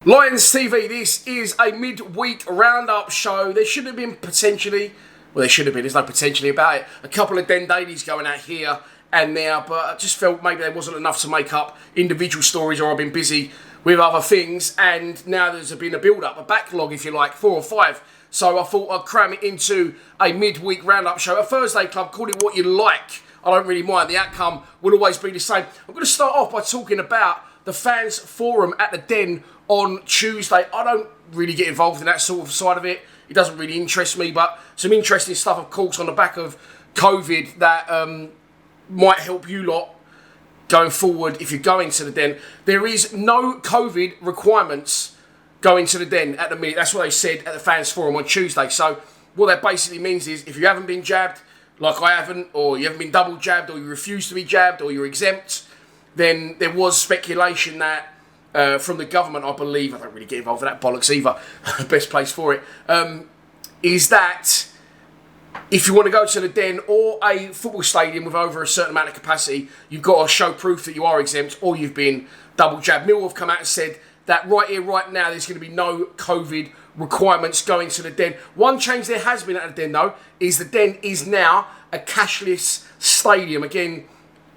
Lions TV, this is a midweek roundup show. There should have been potentially, well there should have been, there's no potentially about it, a couple of Den dailies going out here and there, but I just felt maybe there wasn't enough to make up individual stories, or I've been busy with other things, and now there's been a build-up, a backlog if you like, 4 or 5. So I thought I'd cram it into a midweek roundup show. A Thursday club, call it what you like. I don't really mind. The outcome will always be the same. I'm going to start off by talking about the fans forum at the Den on Tuesday. I don't really get involved in that sort of side of it. It doesn't really interest me, but some interesting stuff, of course, on the back of COVID that might help you lot going forward if you're going to the Den. There is no COVID requirements going to the Den at the minute. That's what they said at the fans forum on Tuesday. So what that basically means is if you haven't been jabbed, like I haven't, or you haven't been double jabbed, or you refuse to be jabbed, or you're exempt, then there was speculation that from the government, I believe, I don't really get involved in that bollocks either, best place for it, is that if you want to go to the Den or a football stadium with over a certain amount of capacity, you've got to show proof that you are exempt or you've been double jabbed. Millwall have come out and said that right here, right now, there's going to be no COVID requirements going to the Den. One change there has been at the Den, though, is the Den is now a cashless stadium. Again,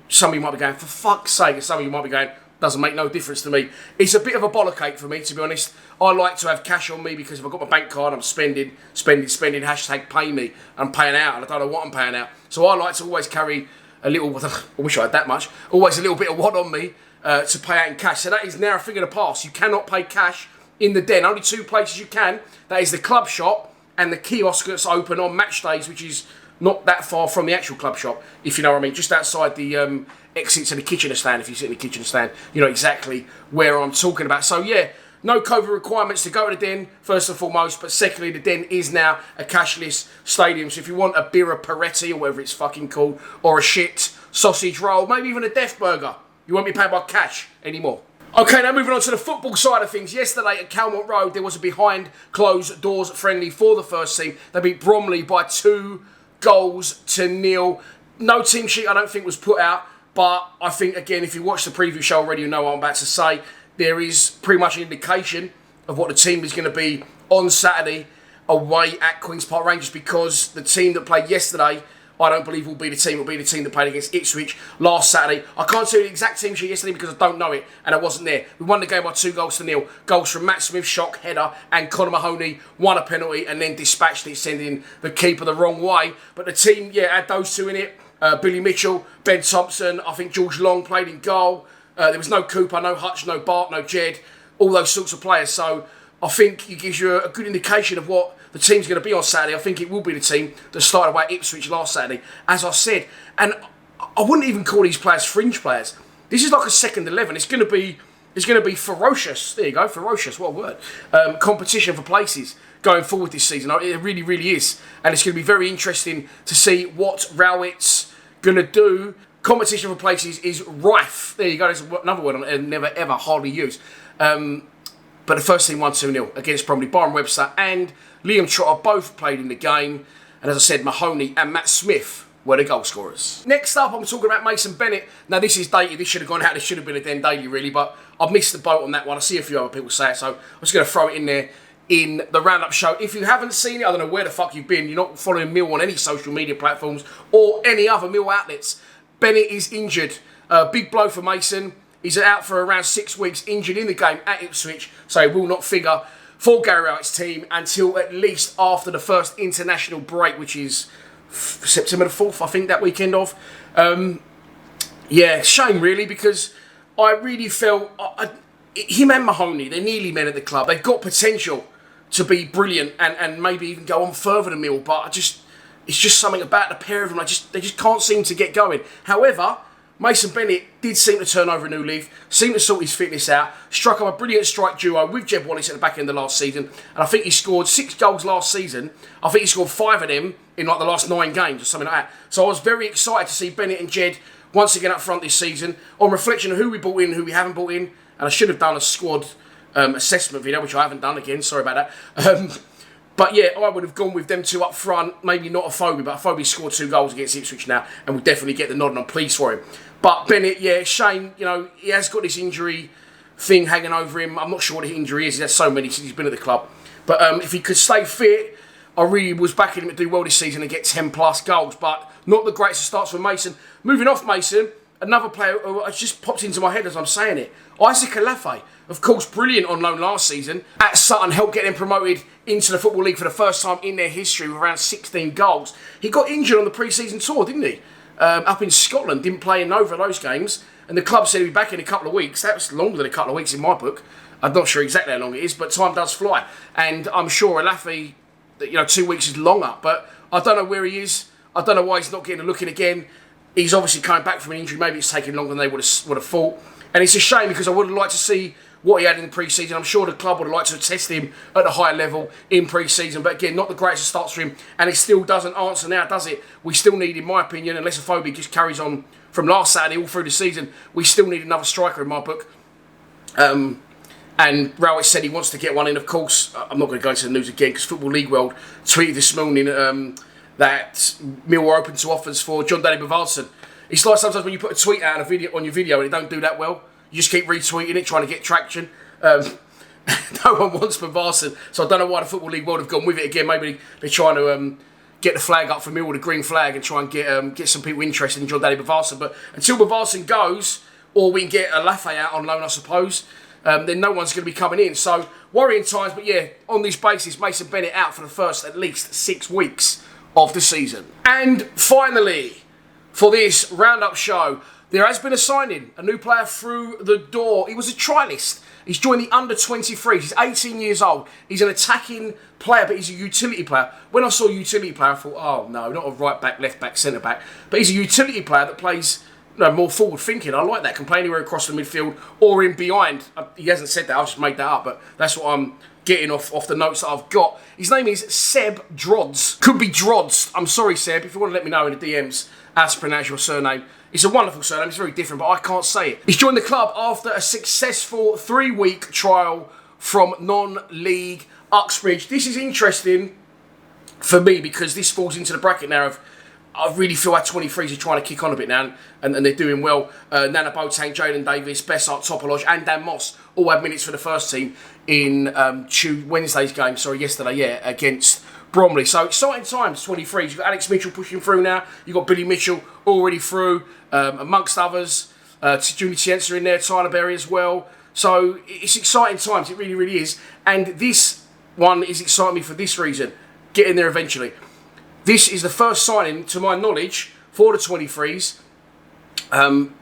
some of you might be going, for fuck's sake, and some of you might be going, doesn't make no difference to me. It's a bit of a bollock for me, to be honest. I like to have cash on me because if I've got my bank card, I'm spending, hashtag pay me. I'm paying out, and I don't know what I'm paying out. So I like to always carry a little, I wish I had that much, always a little bit of wad on me to pay out in cash. So that is now a thing of the past. You cannot pay cash in the Den. Only 2 places you can. That is the club shop and the kiosk that's open on match days, which is not that far from the actual club shop, if you know what I mean. Just outside the exit to the kitchen stand. If you sit in the kitchen stand, you know exactly where I'm talking about. So yeah, no COVID requirements to go to the Den, first and foremost. But secondly, the Den is now a cashless stadium. So if you want a birra Peretti, or whatever it's fucking called, or a shit sausage roll, maybe even a Death Burger, you won't be paying by cash anymore. Okay, now moving on to the football side of things. Yesterday at Calmont Road, there was a behind closed doors friendly for the first team. They beat Bromley by 2 goals to 0. No team sheet, I don't think, was put out. But I think, again, if you watch the preview show already, you know what I'm about to say. There is pretty much an indication of what the team is going to be on Saturday away at Queen's Park Rangers, because the team that played yesterday, I don't believe will be the team. It will be the team that played against Ipswich last Saturday. I can't tell you the exact team sheet yesterday because I don't know it and I wasn't there. We won the game by 2 goals to 0. Goals from Matt Smith, shock, header, and Conor Mahoney won a penalty and then dispatched it, sending the keeper the wrong way. But the team, yeah, had those 2 in it. Billy Mitchell, Ben Thompson, I think George Long played in goal. There was no Cooper, no Hutch, no Bart, no Jed, all those sorts of players. So I think it gives you a good indication of what the team's going to be on Saturday. I think it will be the team that started away at Ipswich last Saturday, as I said. And I wouldn't even call these players fringe players. This is like a second 11. It's going to be ferocious. There you go, ferocious. What a word. Competition for places going forward this season. It really, really is. And it's going to be very interesting to see what Rowett's going to do. Competition for places is rife. There you go. There's another word I never, ever, hardly use. But the first team won 2-0 against Bromley. Byron Webster and Liam Trotter both played in the game. And as I said, Mahoney and Matt Smith were the goal scorers. Next up, I'm talking about Mason Bennett. Now, this is dated. This should have gone out. This should have been a Den daily, really. But I've missed the boat on that one. I see a few other people say it. So I'm just going to throw it in there in the Roundup show. If you haven't seen it, I don't know where the fuck you've been. You're not following Mill on any social media platforms or any other Mill outlets. Bennett is injured. Big blow for Mason. He's out for around 6 weeks, injured in the game at Ipswich, so he will not figure for Gary Rowett's team until at least after the first international break, which is September the 4th, I think, that weekend of. Yeah, shame really, because I really felt him and Mahoney, they're nearly men at the club. They've got potential to be brilliant and maybe even go on further than Mill, but it's just something about the pair of them. They just can't seem to get going. However, Mason Bennett did seem to turn over a new leaf, seemed to sort his fitness out, struck up a brilliant strike duo with Jeb Wallace at the back end of last season, and I think he scored 6 goals last season. I think he scored 5 of them in like the last 9 games or something like that. So I was very excited to see Bennett and Jed once again up front this season. On reflection of who we brought in and who we haven't brought in, and I should have done a squad assessment video, which I haven't done again, sorry about that. But yeah, I would have gone with them 2 up front, maybe not Afobe, but Afobe scored 2 goals against Ipswich now, and will definitely get the nod, and I'm pleased for him. But Bennett, yeah, shame, you know, he has got this injury thing hanging over him. I'm not sure what the injury is. He's had so many since he's been at the club. But if he could stay fit, I really was backing him to do well this season and get 10 plus goals. But not the greatest of starts for Mason. Moving off Mason, another player who has just popped into my head as I'm saying it. Isaac Alafe. Of course, brilliant on loan last season. At Sutton, helped get them promoted into the Football League for the first time in their history with around 16 goals. He got injured on the pre-season tour, didn't he? Up in Scotland, didn't play in over those games. And the club said he'd be back in a couple of weeks. That was longer than a couple of weeks in my book. I'm not sure exactly how long it is, but time does fly. And I'm sure Alafe, 2 weeks is longer. But I don't know where he is. I don't know why he's not getting a look in again. He's obviously coming back from an injury. Maybe it's taking longer than they would have thought. And it's a shame because I would have liked to see what he had in the pre-season. I'm sure the club would have liked to test him at a higher level in pre-season. But again, not the greatest of starts for him. And it still doesn't answer now, does it? We still need, in my opinion, unless Afobe just carries on from last Saturday all through the season, we still need another striker in my book. And Rowett said he wants to get one in, of course. I'm not going to go into the news again because Football League World tweeted this morning that Millwall are open to offers for John Danny Bavardson. It's like sometimes when you put a tweet out on your video and it don't do that well, you just keep retweeting it, trying to get traction. No one wants Bavardson, so I don't know why the Football League World have gone with it again. Maybe they're trying to get the flag up for Millwall, the green flag, and try and get some people interested in John Danny Bavardson. But until Bavardson goes, or we can get Alafe out on loan, I suppose, then no one's going to be coming in. So worrying times, but yeah, on this basis, Mason Bennett out for the first at least 6 weeks of the season. And finally, for this Roundup show, there has been a signing, a new player through the door. He was a trialist. He's joined the under-23s. He's 18 years old. He's an attacking player, but he's a utility player. When I saw utility player, I thought, oh no, not a right back, left back, centre back. But he's a utility player that plays more forward thinking. I like that. Can play anywhere across the midfield or in behind. He hasn't said that. I've just made that up, but that's what I'm getting off the notes that I've got. His name is Seb Drodds. Could be Drodds. I'm sorry, Seb. If you want to let me know in the DMs how to pronounce your surname. It's a wonderful surname. It's very different, but I can't say it. He's joined the club after a successful 3-week trial from non-league Uxbridge. This is interesting for me because this falls into the bracket now of I really feel our 23s are trying to kick on a bit now and they're doing well. Nana Boateng, Jayden Davis, Bessart, Topoloj and Dan Moss all had minutes for the first team in yesterday, against Bromley. So exciting times, 23s. You've got Alex Mitchell pushing through now. You've got Billy Mitchell already through, amongst others. Junior Tienza in there, Tyler Berry as well. So it's exciting times, it really, really is. And this one is exciting me for this reason. Get in there eventually. This is the first signing, to my knowledge, for the 23s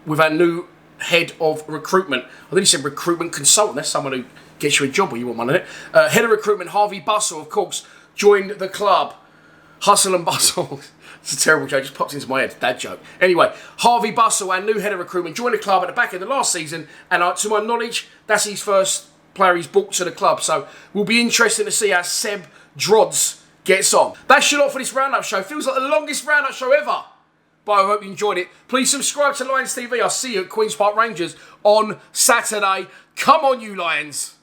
with our new head of recruitment. I think he said recruitment consultant. That's someone who gets you a job or you want one of it. Head of recruitment, Harvey Bustle, of course, joined the club. Hustle and bustle. It's a terrible joke, just popped into my head. Dad joke. Anyway, Harvey Bustle, our new head of recruitment, joined the club at the back end of the last season. And to my knowledge, that's his first player he's booked to the club. So we'll be interested to see how Seb Drodds gets on. That's your lot for this Roundup show. Feels like the longest Roundup show ever. But I hope you enjoyed it. Please subscribe to Lions TV. I'll see you at Queen's Park Rangers on Saturday. Come on, you Lions.